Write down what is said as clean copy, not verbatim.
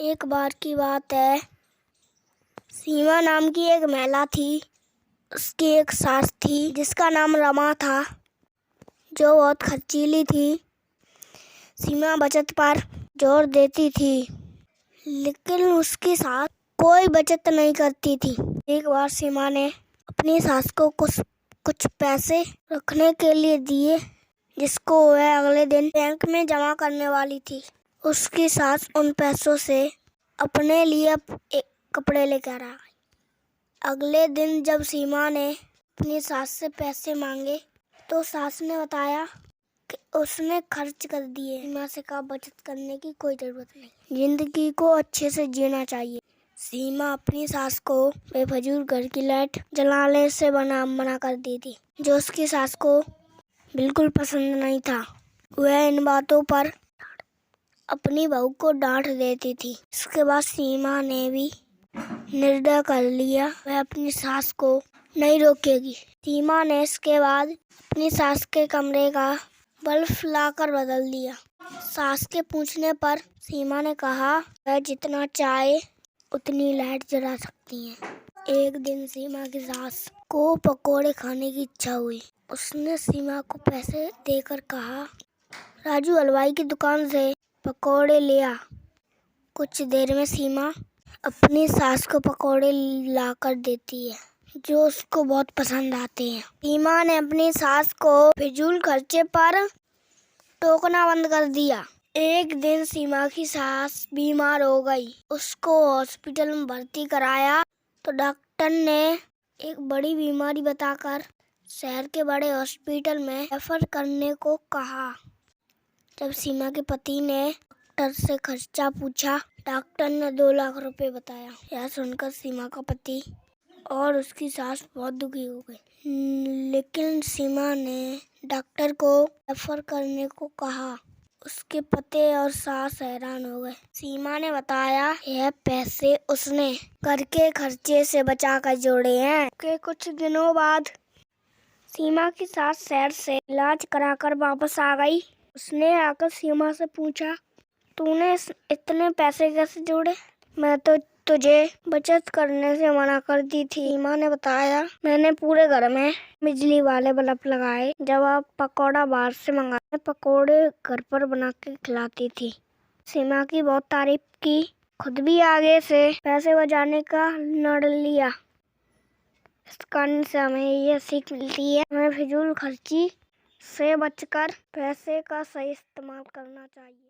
एक बार की बात है, सीमा नाम की एक महिला थी। उसकी एक सास थी जिसका नाम रमा था, जो बहुत खर्चीली थी। सीमा बचत पर जोर देती थी, लेकिन उसकी सास कोई बचत नहीं करती थी। एक बार सीमा ने अपनी सास को कुछ पैसे रखने के लिए दिए, जिसको वह अगले दिन बैंक में जमा करने वाली थी। उसकी सास उन पैसों से अपने लिए एक कपड़े लेकर आ गई। अगले दिन जब सीमा ने अपनी सास से पैसे मांगे तो सास ने बताया कि उसने खर्च कर दिए। सीमा से कहा बचत करने की कोई जरूरत नहीं, जिंदगी को अच्छे से जीना चाहिए। सीमा अपनी सास को बेफजूल घर की लाइट जलाने से मना कर दी थी, जो उसकी सास को बिल्कुल पसंद नहीं था। वह इन बातों पर अपनी बहू को डांट देती थी। इसके बाद सीमा ने भी निर्णय कर लिया, वह अपनी सास को नहीं रोकेगी। सीमा ने इसके बाद अपनी सास के कमरे का बल्ब लाकर बदल दिया। सास के पूछने पर सीमा ने कहा वह जितना चाहे उतनी लाइट जला सकती है। एक दिन सीमा की सास को पकोड़े खाने की इच्छा हुई। उसने सीमा को पैसे देकर कहा, राजू हलवाई की दुकान से पकोड़े ले आ। कुछ देर में सीमा अपनी सास को पकोड़े ला कर देती है, जो उसको बहुत पसंद आते हैं। सीमा ने अपनी सास को फिजूल खर्चे पर टोकना बंद कर दिया। एक दिन सीमा की सास बीमार हो गई। उसको हॉस्पिटल में भर्ती कराया तो डॉक्टर ने एक बड़ी बीमारी बताकर शहर के बड़े हॉस्पिटल में रेफर करने को कहा। जब सीमा के पति ने डॉक्टर से खर्चा पूछा, डॉक्टर ने 2 लाख रुपए बताया। यह सुनकर सीमा का पति और उसकी सास बहुत दुखी हो गए, लेकिन सीमा ने डॉक्टर को रेफर करने को कहा। उसके पति और सास हैरान हो गए। सीमा ने बताया यह पैसे उसने घर के खर्चे से बचा कर जोड़े हैं। के कुछ दिनों बाद सीमा की सास शहर से इलाज कराकर वापस आ गई। उसने आकर सीमा से पूछा, तूने इतने पैसे कैसे जोड़े? मैं तो तुझे बचत करने से मना कर दी थी। सीमा ने बताया, मैंने पूरे घर में बिजली वाले बल्ब लगाए। जब आप पकौड़ा बाहर से मंगाए, पकौड़े घर पर बना के खिलाती थी। सीमा की बहुत तारीफ की, खुद भी आगे से पैसे बचाने का लड़ लिया। इस कहानी से हमें यह सीख मिलती है, हमें फिजूल खर्ची से बचकर पैसे का सही इस्तेमाल करना चाहिए।